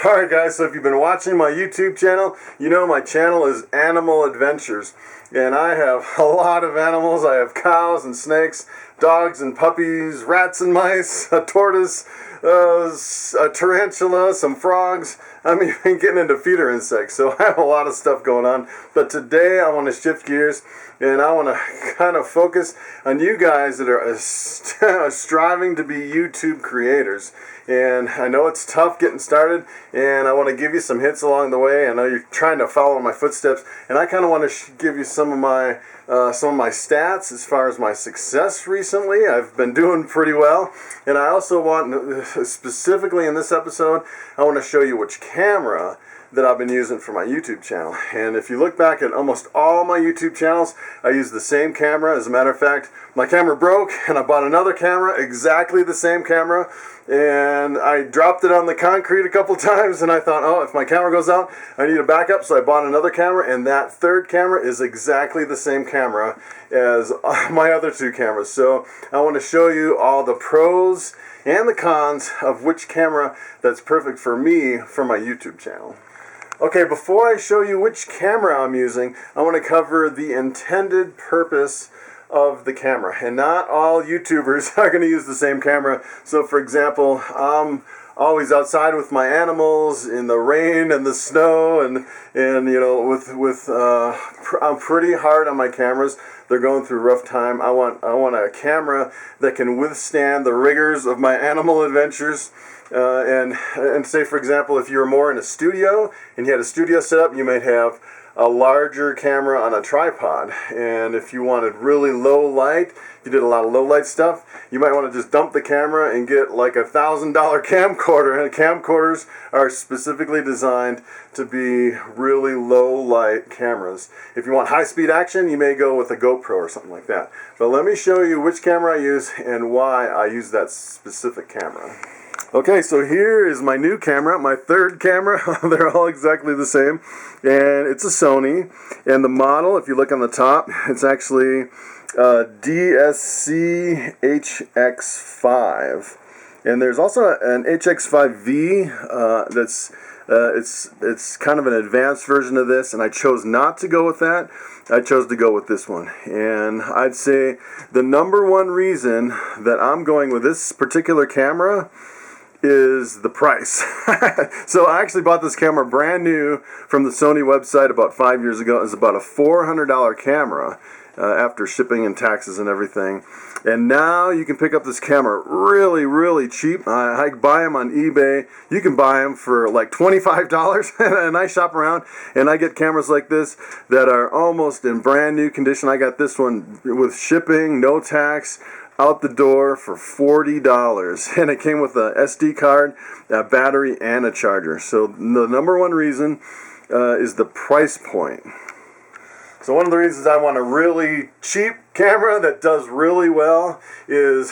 Alright guys, so if you've been watching my YouTube channel, you know my channel is Animal Adventures. And I have a lot of animals. I have cows and snakes, dogs and puppies, rats and mice, a tortoise, a tarantula, some frogs. I'm even getting into feeder insects, so I have a lot of stuff going on. But today I want to shift gears and I want to kind of focus on you guys that are striving to be YouTube creators. And I know it's tough getting started, and I want to give you some hints along the way. I know you're trying to follow my footsteps, and I kind of want to give you some of my stats as far as my success recently. I've been doing pretty well, and I also want, specifically in this episode, I want to show you which camera that I've been using for my YouTube channel. And if you look back at almost all my YouTube channels, I use the same camera. As a matter of fact, my camera broke and I bought another camera, exactly the same camera, and I dropped it on the concrete a couple times, and I thought, oh, if my camera goes out, I need a backup, so I bought another camera, and that third camera is exactly the same camera as my other two cameras. So I want to show you all the pros and the cons of which camera that's perfect for me for my YouTube channel. Okay, before I show you which camera I'm using, I want to cover the intended purpose of the camera. And not all YouTubers are going to use the same camera. So for example, I'm always outside with my animals in the rain and the snow, and you know, I'm pretty hard on my cameras. They're going through a rough time. I want a camera that can withstand the rigors of my animal adventures. And say, for example, if you were more in a studio and you had a studio set up, you might have a larger camera on a tripod. And if you wanted really low light, if you did a lot of low light stuff, you might want to just dump the camera and get like $1,000 camcorder. And camcorders are specifically designed to be really low light cameras. If you want high speed action, you may go with a GoPro or something like that. But let me show you which camera I use and why I use that specific camera. Okay, so here is my new camera, my third camera. They're all exactly the same, and it's a Sony. And the model, if you look on the top, it's actually DSC HX5. And there's also an HX5V it's kind of an advanced version of this, and I chose not to go with that. I chose to go with this one. And I'd say the number one reason that I'm going with this particular camera is the price. So I actually bought this camera brand new from the Sony website about 5 years ago. It was about a $400 camera after shipping and taxes and everything. And now you can pick up this camera really, really cheap. I buy them on eBay. You can buy them for like $25, and I shop around and I get cameras like this that are almost in brand new condition. I got this one with shipping, no tax, out the door for $40, and it came with a SD card, a battery, and a charger. So the number one reason is the price point. So one of the reasons I want a really cheap camera that does really well is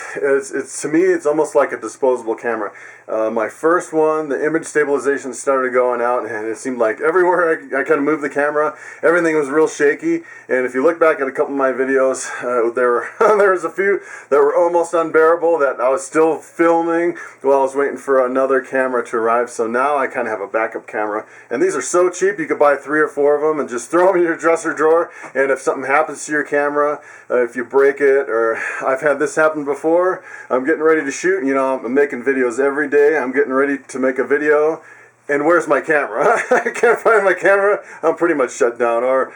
to me, it's almost like a disposable camera. My first one, the image stabilization started going out, and it seemed like everywhere I kind of moved the camera, everything was real shaky. And if you look back at a couple of my videos, there was a few that were almost unbearable that I was still filming while I was waiting for another camera to arrive. So now I kind of have a backup camera, and these are so cheap. You could buy 3 or 4 of them and just throw them in your dresser drawer. And if something happens to your camera, if you break it, or I've had this happen before, I'm getting ready to shoot, you know, I'm making videos every day. I'm getting ready to make a video, and where's my camera? I can't find my camera. I'm pretty much shut down. Or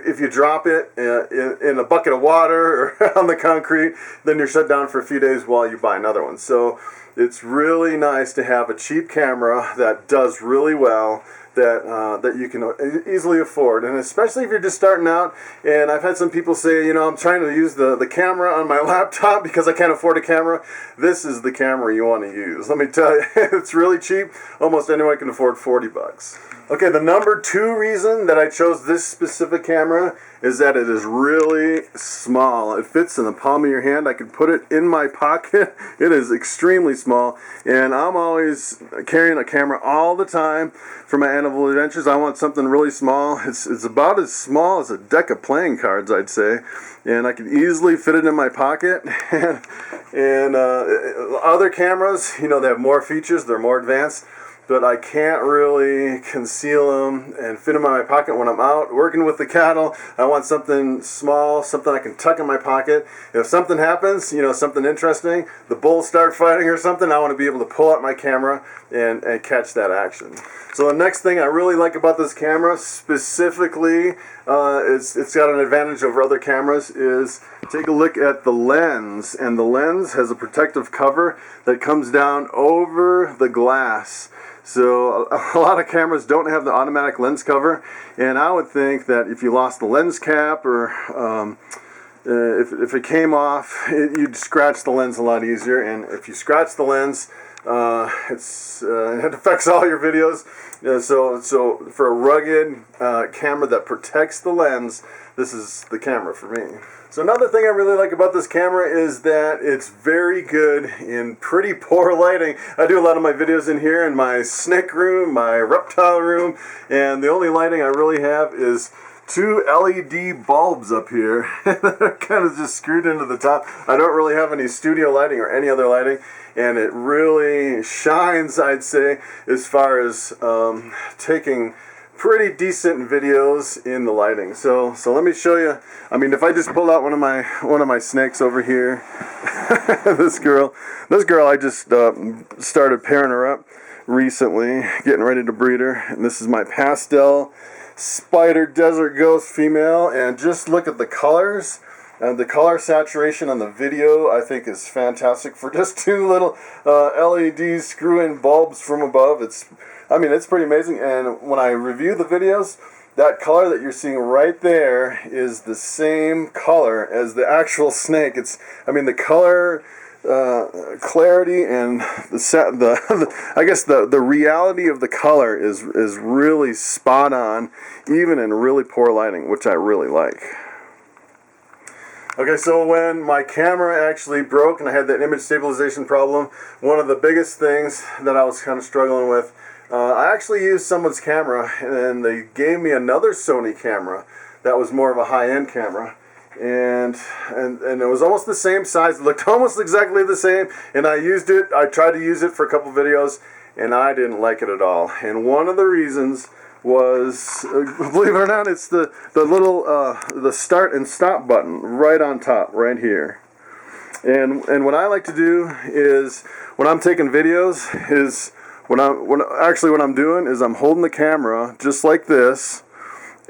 if you drop it in a bucket of water or on the concrete, then you're shut down for a few days while you buy another one. So it's really nice to have a cheap camera that does really well, that you can easily afford, and especially if you're just starting out. And I've had some people say, you know, I'm trying to use the camera on my laptop because I can't afford a camera. This is the camera you want to use. Let me tell you, it's really cheap. Almost anyone can afford $40. Okay, the number 2 reason that I chose this specific camera is that it is really small. It fits in the palm of your hand. I can put it in my pocket. It is extremely small, and I'm always carrying a camera all the time for my animal adventures. I want something really small. It's about as small as a deck of playing cards, I'd say, and I can easily fit it in my pocket. And other cameras, you know, they have more features. They're more advanced. but I can't really conceal them and fit them in my pocket when I'm out working with the cattle. I want something small, something I can tuck in my pocket. If something happens, you know, something interesting, the bulls start fighting or something, I want to be able to pull out my camera and catch that action. So the next thing I really like about this camera, specifically, it's got an advantage over other cameras, is take a look at the lens. And the lens has a protective cover that comes down over the glass. So a lot of cameras don't have the automatic lens cover, and I would think that if you lost the lens cap or if it came off, you'd scratch the lens a lot easier. And if you scratch the lens, it affects all your videos. So for a rugged camera that protects the lens, this is the camera for me. So another thing I really like about this camera is that it's very good in pretty poor lighting. I do a lot of my videos in here in my snake room, my reptile room, and the only lighting I really have is 2 LED bulbs up here. They're kind of just screwed into the top. I don't really have any studio lighting or any other lighting, and it really shines, I'd say, as far as taking pretty decent videos in the lighting. So let me show you. I mean, if I just pulled out one of my snakes over here, this girl I just started pairing her up recently, getting ready to breed her, and this is my pastel spider desert ghost female, and just look at the colors. The color saturation on the video, I think, is fantastic for just 2 little LED screw-in bulbs from above. It's pretty amazing. And when I review the videos, that color that you're seeing right there is the same color as the actual snake. The color clarity and I guess the reality of the color is really spot on, even in really poor lighting, which I really like. Okay, so when my camera actually broke and I had that image stabilization problem, one of the biggest things that I was kind of struggling with, I actually used someone's camera, and they gave me another Sony camera that was more of a high-end camera, and it was almost the same size. It looked almost exactly the same, and I used it. I tried to use it for a couple videos, and I didn't like it at all. And one of the reasons was, believe it or not, it's the little the start and stop button right on top, right here. And what I like to do is, when I'm taking videos, is what I'm doing is I'm holding the camera just like this,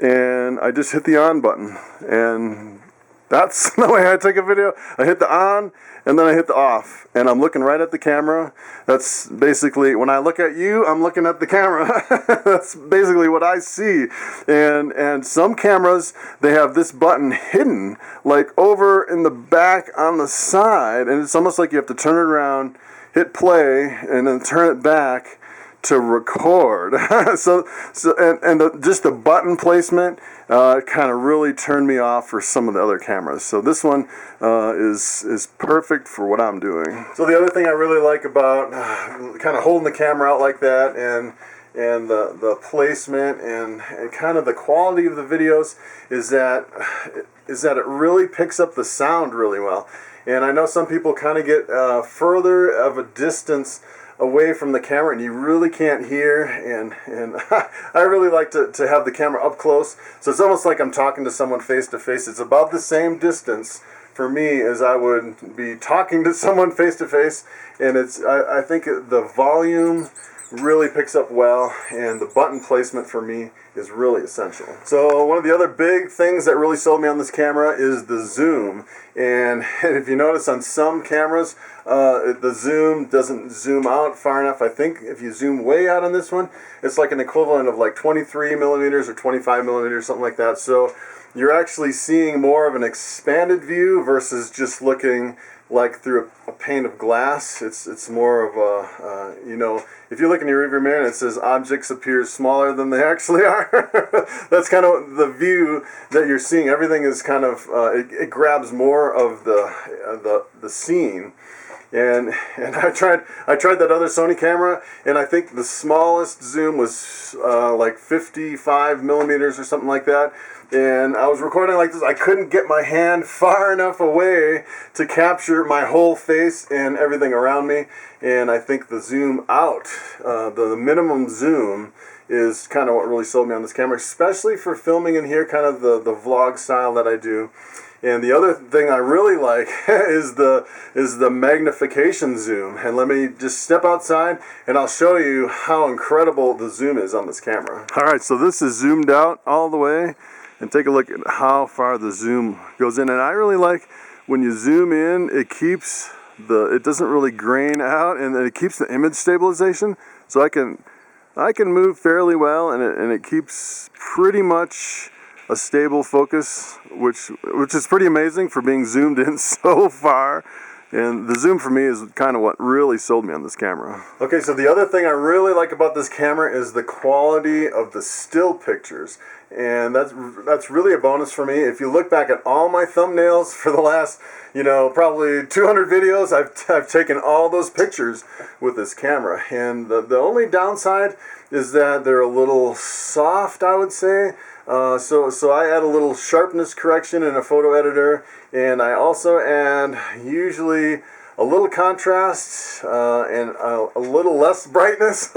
and I just hit the on button, and that's the way I take a video. I hit the on, and then I hit the off, and I'm looking right at the camera. That's basically, when I look at you, I'm looking at the camera. That's basically what I see. And some cameras, they have this button hidden, like over in the back on the side, and it's almost like you have to turn it around, hit play, and then turn it back to record. Just the button placement kind of really turned me off for some of the other cameras. So this one is perfect for what I'm doing. So the other thing I really like about kind of holding the camera out like that, and the placement and kind of the quality of the videos, is that it really picks up the sound really well. And I know some people kind of get further of a distance away from the camera, and you really can't hear, and I really like to have the camera up close, so it's almost like I'm talking to someone face to face. It's about the same distance for me as I would be talking to someone face to face, and I think the volume really picks up well, and the button placement for me is really essential. So one of the other big things that really sold me on this camera is the zoom. And if you notice, on some cameras, the zoom doesn't zoom out far enough. I think if you zoom way out on this one, it's like an equivalent of like 23 millimeters or 25 millimeters, something like that. So you're actually seeing more of an expanded view versus just looking like through a pane of glass. It's more of a, if you look in your rearview mirror and it says objects appear smaller than they actually are, that's kind of the view that you're seeing. Everything is kind of, it grabs more of the scene. And I tried that other Sony camera, and I think the smallest zoom was like 55 millimeters or something like that. And I was recording like this. I couldn't get my hand far enough away to capture my whole face and everything around me. And I think the zoom out, the minimum zoom, is kind of what really sold me on this camera, especially for filming in here, kind of the vlog style that I do. And the other thing I really like is the magnification zoom. And let me just step outside and I'll show you how incredible the zoom is on this camera. Alright, so this is zoomed out all the way, and take a look at how far the zoom goes in. And I really like when you zoom in, it doesn't really grain out, and it keeps the image stabilization. So I can move fairly well, and it keeps pretty much a stable focus, which is pretty amazing for being zoomed in so far. And the zoom for me is kind of what really sold me on this camera. Okay, so the other thing I really like about this camera is the quality of the still pictures. And that's really a bonus for me. If you look back at all my thumbnails for the last, probably 200 videos, I've taken all those pictures with this camera. And the only downside is that they're a little soft, I would say. So I add a little sharpness correction in a photo editor, and I also add usually a little contrast and a little less brightness.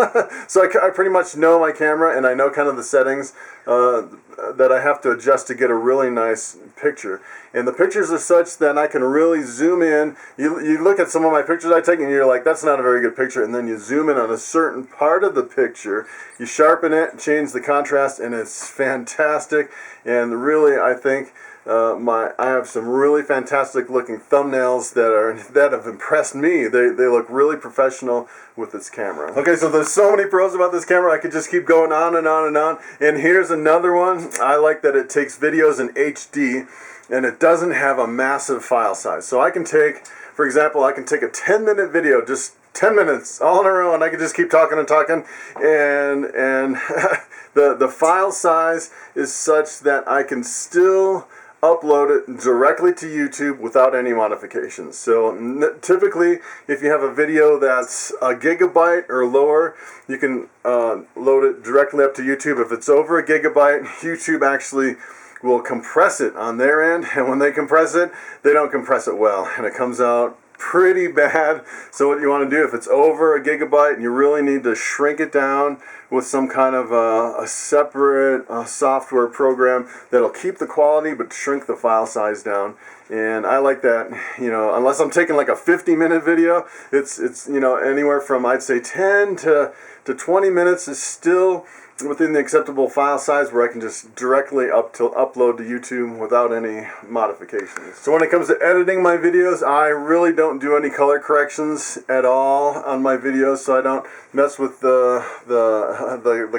So I pretty much know my camera, and I know kind of the settings that I have to adjust to get a really nice picture. And the pictures are such that I can really zoom in. You look at some of my pictures I take and you're like, that's not a very good picture. And then you zoom in on a certain part of the picture, you sharpen it, change the contrast, and it's fantastic. And really, I think I have some really fantastic looking thumbnails that have impressed me. They look really professional with this camera. Okay, so there's so many pros about this camera. I could just keep going on and on and on. And here's another one. I like that it takes videos in HD, and it doesn't have a massive file size. So I can take, for example, I can take a 10-minute video, just 10 minutes all in a row, and I can just keep talking and talking, and the file size is such that I can still upload it directly to YouTube without any modifications. So typically, if you have a video that's a gigabyte or lower, you can load it directly up to YouTube. If it's over a gigabyte, YouTube actually will compress it on their end, and when they compress it, they don't compress it well, and it comes out pretty bad. So what you want to do, if it's over a gigabyte and you really need to shrink it down with some kind of a separate software program that'll keep the quality but shrink the file size down. And I like that, unless I'm taking like a 50-minute video, it's anywhere from, I'd say, 10 to 20 minutes is still within the acceptable file size, where I can just directly upload to YouTube without any modifications. So when it comes to editing my videos, I really don't do any color corrections at all on my videos, so I don't mess with the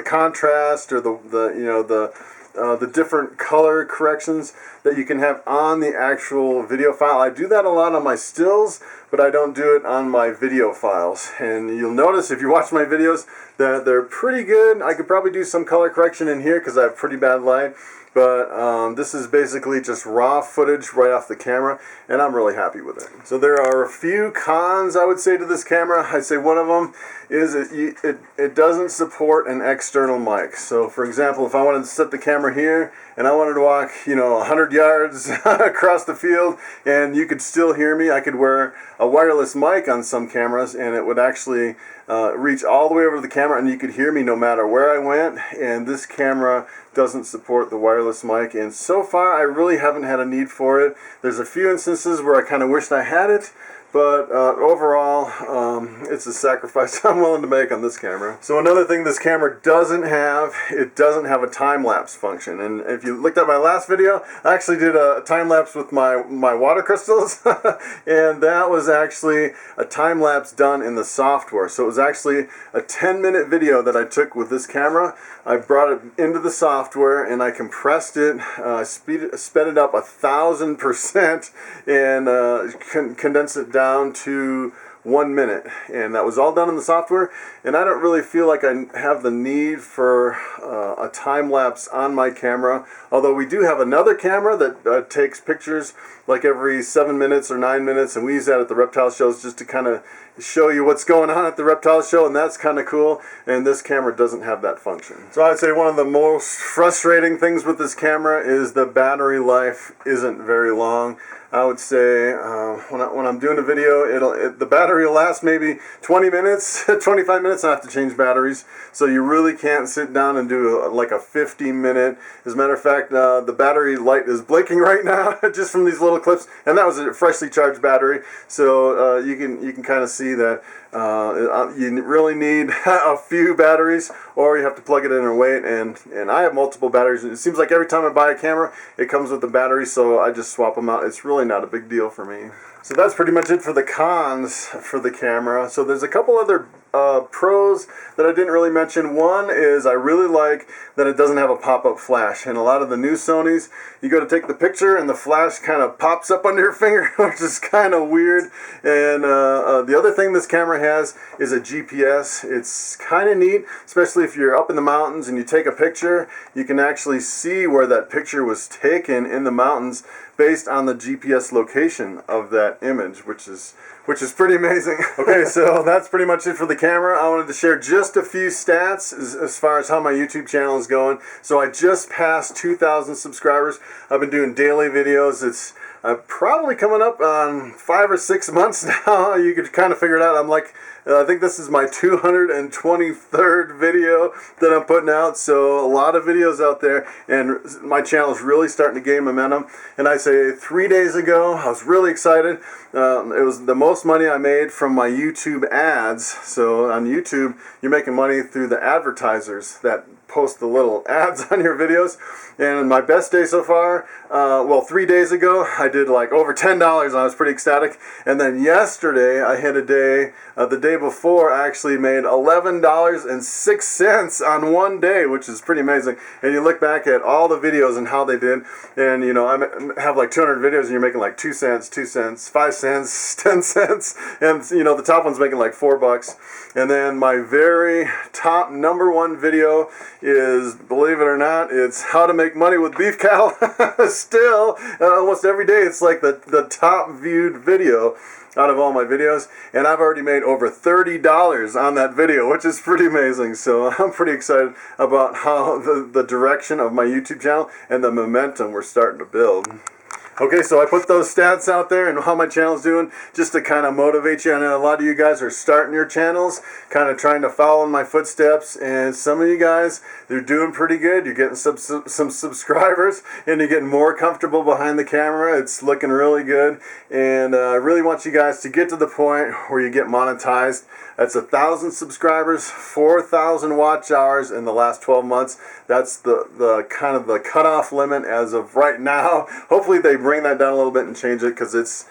contrast or the different color corrections that you can have on the actual video file. I do that a lot on my stills, but I don't do it on my video files. And you'll notice if you watch my videos that they're pretty good. I could probably do some color correction in here because I have pretty bad light. But this is basically just raw footage right off the camera, and I'm really happy with it. So there are a few cons, I would say, to this camera. I'd say one of them is it doesn't support an external mic. So for example, if I wanted to set the camera here and I wanted to walk 100 yards across the field and you could still hear me, I could wear a wireless mic on some cameras, and it would actually reach all the way over to the camera, and you could hear me no matter where I went. And this camera doesn't support the wireless mic, and so far I really haven't had a need for it. There's a few instances where I kind of wished I had it, but overall it's a sacrifice I'm willing to make on this camera. So another thing this camera doesn't have, it doesn't have a time-lapse function. And if you looked at my last video, I actually did a time-lapse with my water crystals and that was actually a time-lapse done in the software. So it was actually a 10-minute video that I took with this camera. I brought it into the software and I compressed it, sped it up 1,000% and condensed it down to 1 minute, and that was all done in the software. And I don't really feel like I have the need for a time lapse on my camera, although we do have another camera that takes pictures like every 7 minutes or 9 minutes, and we use that at the reptile shows just to kind of show you what's going on at the reptile show, and that's kind of cool. And this camera doesn't have that function. So I'd say one of the most frustrating things with this camera is the battery life isn't very long. I would say when I'm doing a video, the battery will last maybe 20 minutes, 25 minutes, and I have to change batteries. So you really can't sit down and do like a 50-minute. As a matter of fact, the battery light is blinking right now just from these little clips, and that was a freshly charged battery. So you can kind of see that you really need a few batteries, or you have to plug it in and wait. And I have multiple batteries. It seems like every time I buy a camera, it comes with the battery, so I just swap them out. It's really not a big deal for me. So that's pretty much it for the cons for the camera. So there's a couple other pros that I didn't really mention. One is I really like that it doesn't have a pop-up flash. And a lot of the new Sonys, you go to take the picture and the flash kind of pops up under your finger, which is kind of weird. And the other thing this camera has is a GPS. It's kind of neat, especially if you're up in the mountains and you take a picture, you can actually see where that picture was taken in the mountains based on the GPS location of that image, which is pretty amazing. Okay, so that's pretty much it for the camera. I wanted to share just a few stats as far as how my YouTube channel is going. So I just passed 2,000 subscribers. I've been doing daily videos. It's probably coming up on 5 or 6 months now. You could kind of figure it out. I'm like, I think this is my 223rd video that I'm putting out, so a lot of videos out there, and my channel is really starting to gain momentum. And I say 3 days ago, I was really excited. It was the most money I made from my YouTube ads. So on YouTube, you're making money through the advertisers that post the little ads on your videos. And my best day so far, well, 3 days ago, I did like over $10, and I was pretty ecstatic. And then yesterday, I hit a day, the day before, I actually made $11.06 on one day, which is pretty amazing. And you look back at all the videos and how they did, and you know, I have like 200 videos, and you're making like 2 cents, 2 cents, 5 cents, 10 cents, and you know, the top one's making like $4. And then my very top #1 video is, believe it or not, it's how to make money with beef cattle. Still, almost every day it's like the top viewed video out of all my videos, and I've already made over $30 on that video, which is pretty amazing. So I'm pretty excited about how the direction of my YouTube channel and the momentum we're starting to build. Okay, so I put those stats out there and how my channel's doing just to kind of motivate you. I know a lot of you guys are starting your channels, kind of trying to follow in my footsteps, and some of you guys, they're doing pretty good. You're getting some subscribers, and you're getting more comfortable behind the camera. It's looking really good, and I really want you guys to get to the point where you get monetized. That's 1,000 subscribers, 4,000 watch hours in the last 12 months. That's the kind of the cutoff limit as of right now. Hopefully they bring that down a little bit and change it, because it's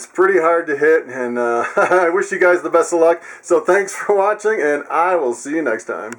pretty hard to hit, and I wish you guys the best of luck. So thanks for watching, and I will see you next time.